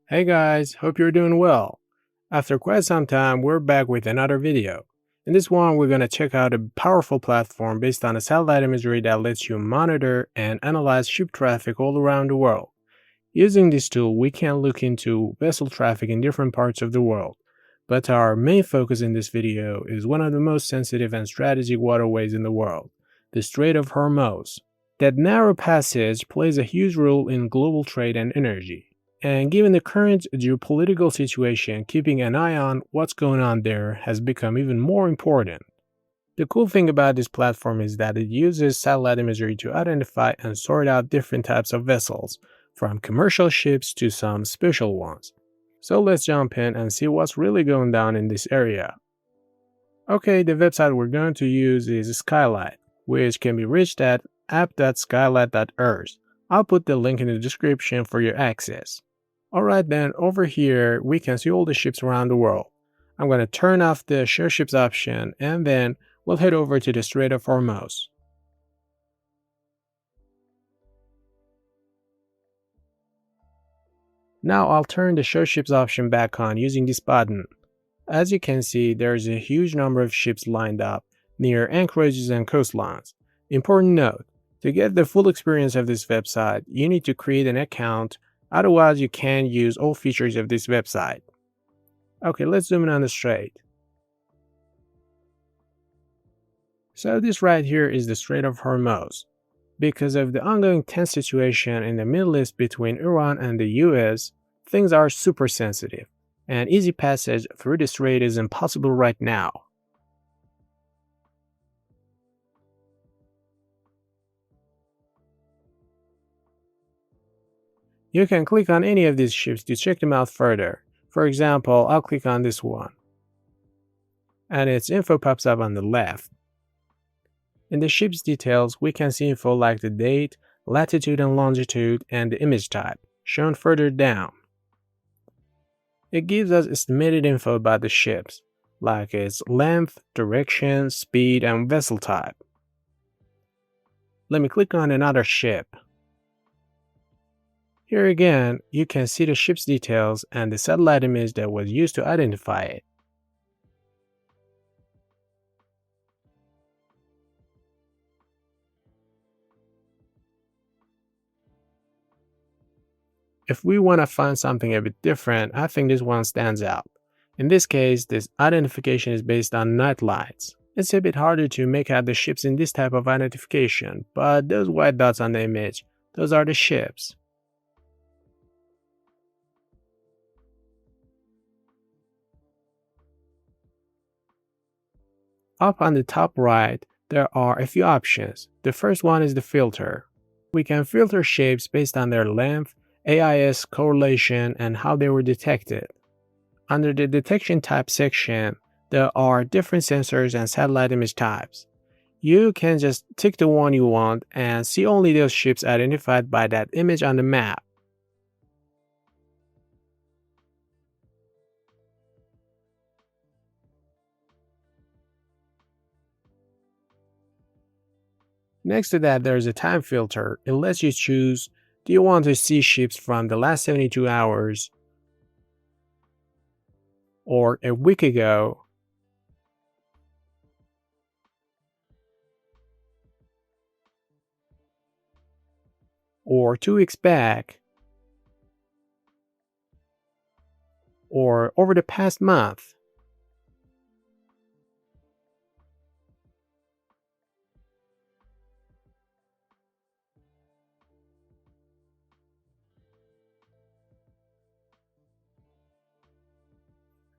Hey guys, hope you're doing well. After quite some time, we're back with another video. In this one, we're going to check out a powerful platform based on a satellite imagery that lets you monitor and analyze ship traffic all around the world. Using this tool, we can look into vessel traffic in different parts of the world. But our main focus in this video is one of the most sensitive and strategic waterways in the world, the Strait of Hormuz. That narrow passage plays a huge role in global trade and energy. And given the current geopolitical situation, keeping an eye on what's going on there has become even more important. The cool thing about this platform is that it uses satellite imagery to identify and sort out different types of vessels, from commercial ships to some special ones. So let's jump in and see what's really going down in this area. Okay, the website we're going to use is Skylight, which can be reached at app.skylight.earth. I'll put the link in the description for your access. Alright then, over here we can see all the ships around the world. I'm going to turn off the show ships option and then we'll head over to the Strait of Hormuz. Now I'll turn the show ships option back on using this button. As you can see, there's a huge number of ships lined up near anchorages and coastlines. Important note, to get the full experience of this website, you need to create an account, otherwise you can't use all features of this website. Okay, let's zoom in on the strait. So this right here is the Strait of Hormuz. Because of the ongoing tense situation in the Middle East between Iran and the US, things are super sensitive, and easy passage through the strait is impossible right now. You can click on any of these ships to check them out further. For example, I'll click on this one, and its info pops up on the left. In the ship's details, we can see info like the date, latitude and longitude, and the image type, shown further down. It gives us estimated info about the ships, like its length, direction, speed, and vessel type. Let me click on another ship. Here again, you can see the ship's details and the satellite image that was used to identify it. If we want to find something a bit different, I think this one stands out. In this case, this identification is based on night lights. It's a bit harder to make out the ships in this type of identification, but those white dots on the image, those are the ships. Up on the top right, there are a few options. The first one is the filter. We can filter shapes based on their length, AIS correlation, and how they were detected. Under the detection type section, there are different sensors and satellite image types. You can just tick the one you want and see only those ships identified by that image on the map. Next to that, there's a time filter. It lets you choose, do you want to see ships from the last 72 hours, or a week ago, or 2 weeks back, or over the past month.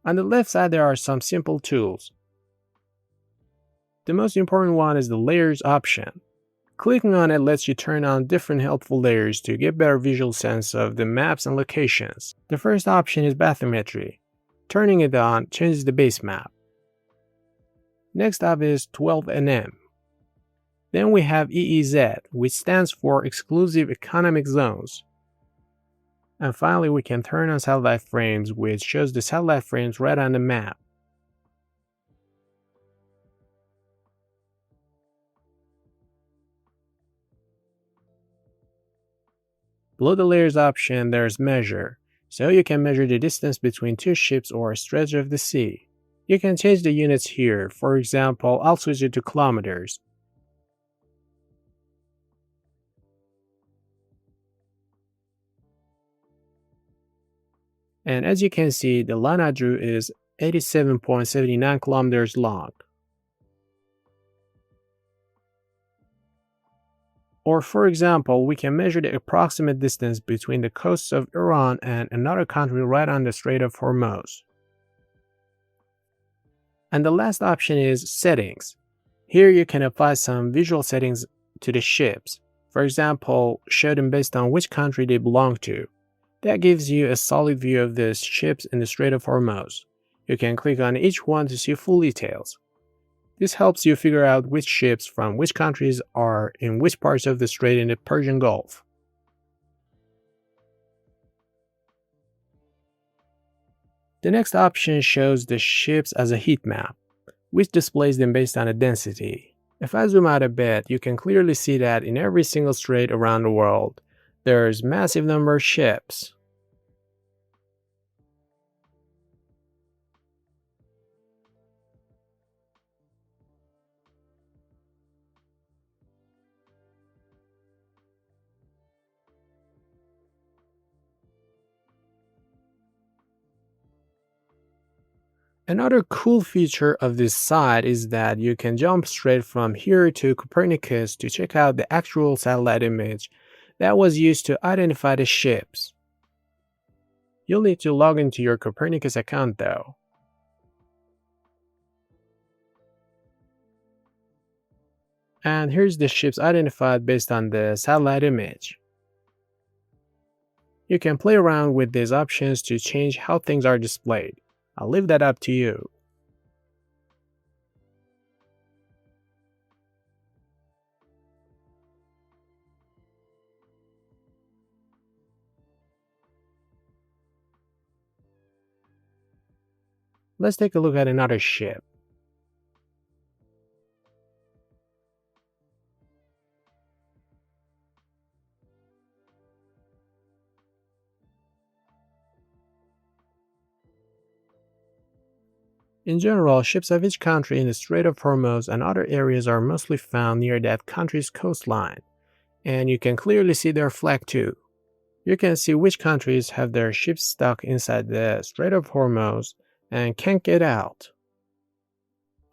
On the left side, there are some simple tools. The most important one is the layers option. Clicking on it lets you turn on different helpful layers to get better visual sense of the maps and locations. The first option is bathymetry. Turning it on changes the base map. Next up is 12nm. Then we have EEZ, which stands for Exclusive Economic Zones. And finally, we can turn on satellite frames, which shows the satellite frames right on the map. Below the layers option, there's measure. so you can measure the distance between two ships or a stretch of the sea. You can change the units here. For example, I'll switch it to kilometers. And as you can see, the line I drew is 87.79 kilometers long. Or for example, we can measure the approximate distance between the coasts of Iran and another country right on the Strait of Hormuz. And the last option is settings. Here you can apply some visual settings to the ships. For example, show them based on which country they belong to. That gives you a solid view of the ships in the Strait of Hormuz. You can click on each one to see full details. This helps you figure out which ships from which countries are in which parts of the strait in the Persian Gulf. The next option shows the ships as a heat map, which displays them based on the density. If I zoom out a bit, you can clearly see that in every single strait around the world, there's massive number of ships. Another cool feature of this site is that you can jump straight from here to Copernicus to check out the actual satellite image that was used to identify the ships. You'll need to log into your Copernicus account though. And here's the ships identified based on the satellite image. You can play around with these options to change how things are displayed. I'll leave that up to you. Let's take a look at another ship. In general, ships of each country in the Strait of Hormuz and other areas are mostly found near that country's coastline, and you can clearly see their flag too. You can see which countries have their ships stuck inside the Strait of Hormuz and can't get out.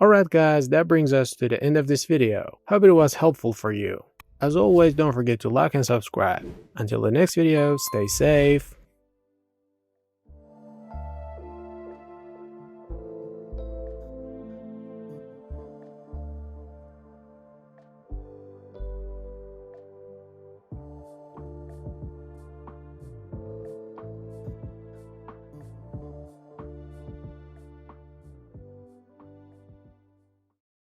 Alright guys, that brings us to the end of this video. Hope it was helpful for you. As always, don't forget to like and subscribe. Until the next video, stay safe.